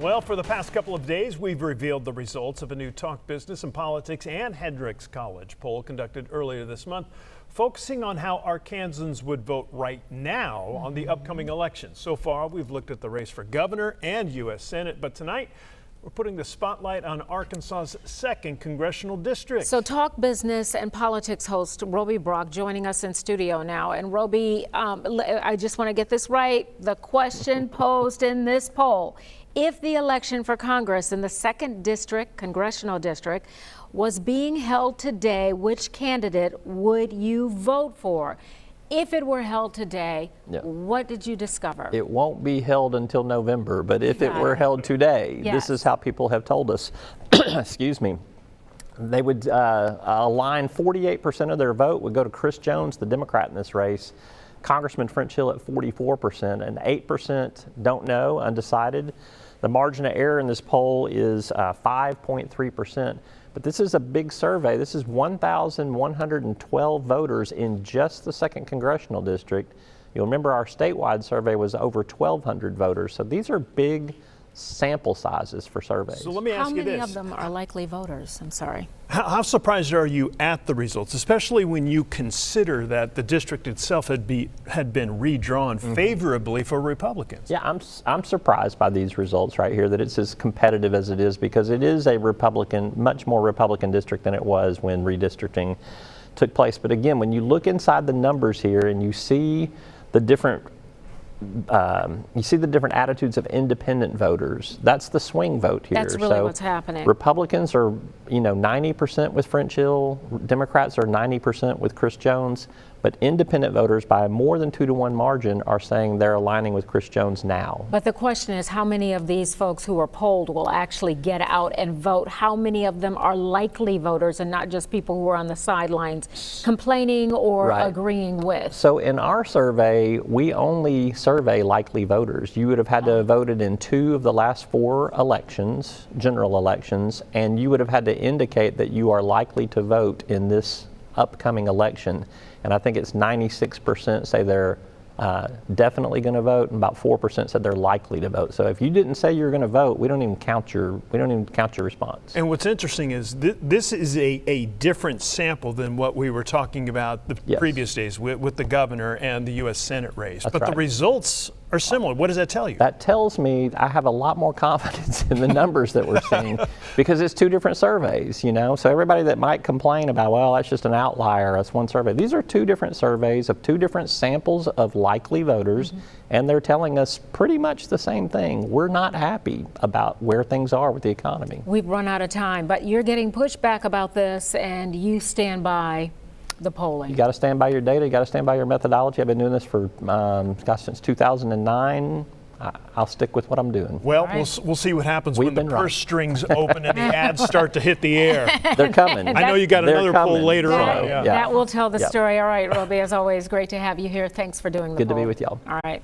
Well, for the past couple of days, we've revealed the results of a new Talk Business and Politics and Hendrix College poll conducted earlier this month, focusing on how Arkansans would vote right now on the upcoming election. So far, we've looked at the race for governor and U.S. Senate, but tonight, we're putting the spotlight on Arkansas's 2nd congressional district. So Talk Business and Politics host Roby Brock joining us in studio now. And Roby, I just want to get this right. The question posed in this poll: if the election for Congress in the 2nd district, congressional district, was being held today, which candidate would you vote for? If it were held today, what did you discover? It won't be held until November, but if it were held today, this is how people have told us, excuse me, they would align 48% of their vote would go to Chris Jones, the Democrat in this race, Congressman French Hill at 44%, and 8% don't know, undecided. The margin of error in this poll is 5.3%. But this is a big survey. This is 1,112 voters in just the 2nd congressional district. You'll remember our statewide survey was over 1,200 voters. So these are big sample sizes for surveys. So let me ask you this. How many of them are likely voters? I'm sorry. How surprised are you at the results, especially when you consider that the district itself had been redrawn favorably for Republicans? Yeah, I'm surprised by these results right here, that it's as competitive as it is, because it is a much more Republican district than it was when redistricting took place. But again, when you look inside the numbers here and you see the different attitudes of independent voters. That's the swing vote here. That's really what's happening. Republicans are, 90% with French Hill. Democrats are 90% with Chris Jones. But independent voters, by a more than 2-to-1 margin, are saying they're aligning with Chris Jones now. But the question is, how many of these folks who are polled will actually get out and vote? How many of them are likely voters and not just people who are on the sidelines complaining or agreeing with? So in our survey, we only survey likely voters. You would have had to have voted in 2 of the last 4 elections, general elections, and you would have had to indicate that you are likely to vote in this upcoming election. And I think it's 96% say they're definitely going to vote, and about 4% said they're likely to vote. So if you didn't say you're going to vote, we don't even count your response. And what's interesting is this is a different sample than what we were talking about the previous days with the governor and the U.S. Senate race. But the results are similar. What does that tell you? That tells me I have a lot more confidence in the numbers that we're seeing, because it's 2 different surveys, So everybody that might complain about, well, that's just an outlier, that's one survey. These are 2 different surveys of 2 different samples of likely voters, and they're telling us pretty much the same thing. We're not happy about where things are with the economy. We've run out of time, but you're getting pushback about this, and you stand by the polling. You got to stand by your data. You got to stand by your methodology. I've been doing this for since 2009. I'll stick with what I'm doing. Well, we'll see what happens when the purse strings open and the ads start to hit the air. They're coming. I know you got another poll later on. That will tell the story. All right, Roby, as always, great to have you here. Thanks for doing the poll. Good to be with y'all. All right.